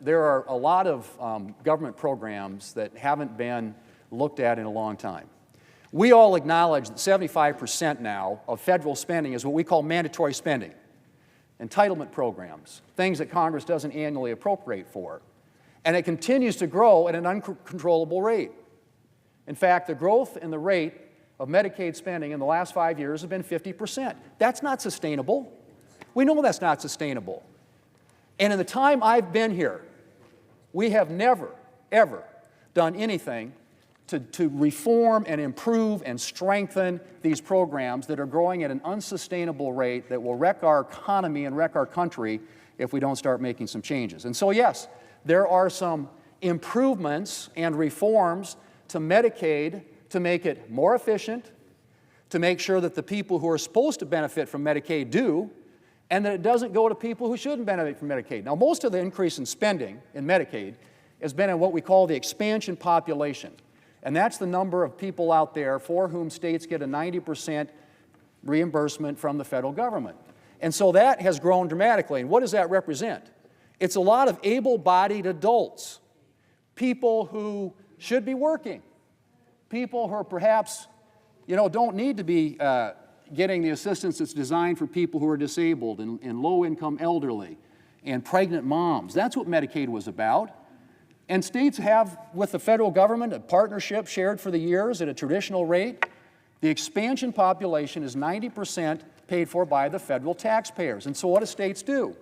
There are a lot of government programs that haven't been looked at in a long time. We all acknowledge that 75% now of federal spending is what we call mandatory spending, entitlement programs, things that Congress doesn't annually appropriate for. And it continues to grow at an uncontrollable rate. In fact, the growth in the rate of Medicaid spending in the last 5 years has been 50%. That's not sustainable. We know that's not sustainable. And in the time I've been here, we have never, ever done anything to reform and improve and strengthen these programs that are growing at an unsustainable rate that will wreck our economy and wreck our country if we don't start making some changes. And so, yes, there are some improvements and reforms to Medicaid to make it more efficient, to make sure that the people who are supposed to benefit from Medicaid do, and that it doesn't go to people who shouldn't benefit from Medicaid. Now, most of the increase in spending in Medicaid has been in what we call the expansion population. And that's the number of people out there for whom states get a 90% reimbursement from the federal government. And so that has grown dramatically. And what does that represent? It's a lot of able-bodied adults, people who should be working, people who are perhaps, don't need to be getting the assistance that's designed for people who are disabled and low-income elderly and pregnant moms. That's what Medicaid was about. And states have, with the federal government, a partnership shared for the years at a traditional rate. The expansion population is 90% paid for by the federal taxpayers. And so what do states do?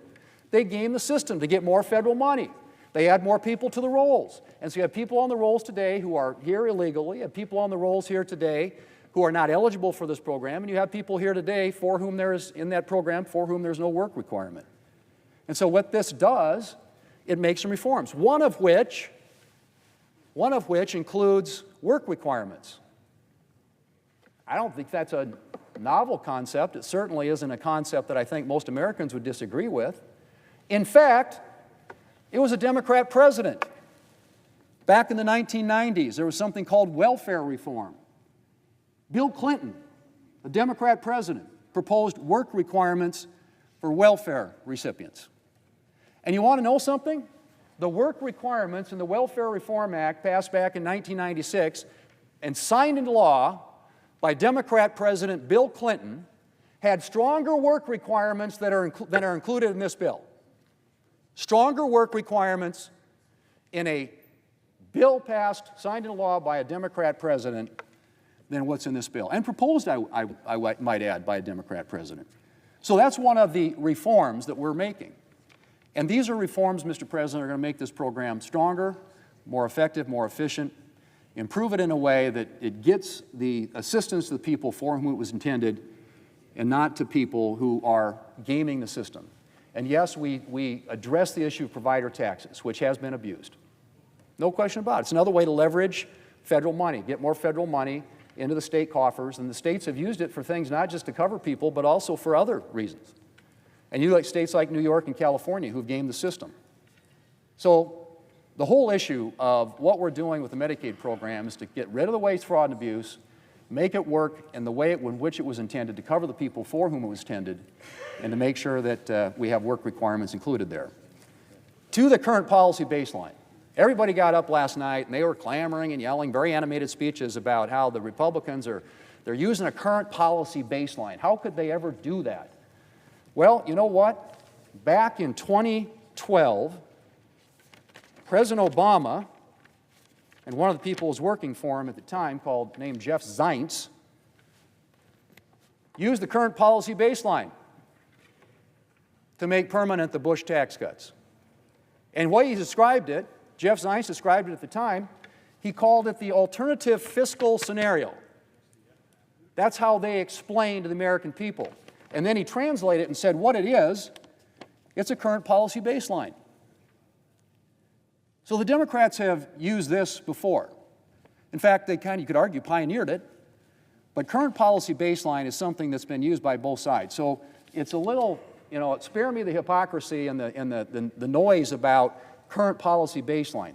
They game the system to get more federal money. They add more people to the rolls. And so you have people on the rolls today who are here illegally, you have people on the rolls here today who are not eligible for this program, and you have people here today for whom there is, in that program, for whom there's no work requirement. And so what this does, it makes some reforms, one of which includes work requirements. I don't think that's a novel concept. It certainly isn't a concept that I think most Americans would disagree with. In fact, it was a Democrat president. Back in the 1990s, there was something called welfare reform. Bill Clinton, a Democrat president, proposed work requirements for welfare recipients. And you want to know something? The work requirements in the Welfare Reform Act passed back in 1996 and signed into law by Democrat President Bill Clinton had stronger work requirements than are included in this bill. Stronger work requirements in a bill passed, signed into law by a Democrat president than what's in this bill, and proposed, I might add, by a Democrat president. So that's one of the reforms that we're making. And these are reforms, Mr. President, are going to make this program stronger, more effective, more efficient, improve it in a way that it gets the assistance to the people for whom it was intended and not to people who are gaming the system. And yes, we address the issue of provider taxes, which has been abused. No question about it. It's another way to leverage federal money, get more federal money into the state coffers, and the states have used it for things not just to cover people, but also for other reasons. And you like states like New York and California who've gamed the system. So the whole issue of what we're doing with the Medicaid program is to get rid of the waste, fraud, and abuse, make it work in the way in which it was intended, to cover the people for whom it was intended, and to make sure that we have work requirements included there. To the current policy baseline. Everybody got up last night and they were clamoring and yelling very animated speeches about how the Republicans they're using a current policy baseline. How could they ever do that? Well, you know what? Back in 2012, President Obama, and one of the people who was working for him at the time, named Jeff Zients, used the current policy baseline to make permanent the Bush tax cuts. And what he described it, Jeff Zients described it at the time, he called it the alternative fiscal scenario. That's how they explained to the American people. And then he translated it and said what it is, it's a current policy baseline. So the Democrats have used this before. In fact, they you could argue, pioneered it. But current policy baseline is something that's been used by both sides. So it's a little, spare me the hypocrisy and the noise about current policy baseline.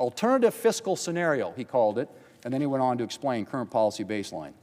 Alternative fiscal scenario, he called it, and then he went on to explain current policy baseline.